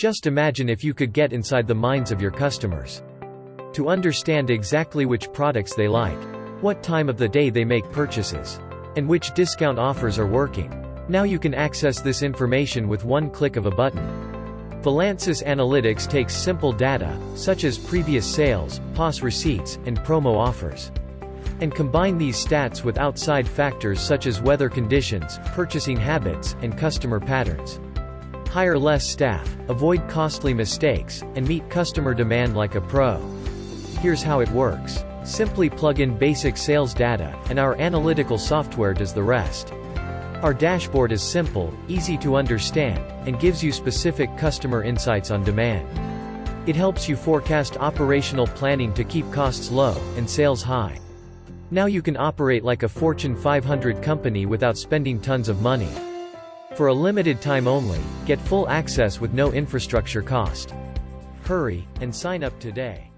Just imagine if you could get inside the minds of your customers. To understand exactly which products they like, what time of the day they make purchases, and which discount offers are working. Now you can access this information with one click of a button. Volansis Analytics takes simple data, such as previous sales, POS receipts, and promo offers, and combine these stats with outside factors such as weather conditions, purchasing habits, and customer patterns. Hire less staff, avoid costly mistakes, and meet customer demand like a pro. Here's how it works. Simply plug in basic sales data, and our analytical software does the rest. Our dashboard is simple, easy to understand, and gives you specific customer insights on demand. It helps you forecast operational planning to keep costs low and sales high. Now you can operate like a Fortune 500 company without spending tons of money. For a limited time only, get full access with no infrastructure cost. Hurry and sign up today.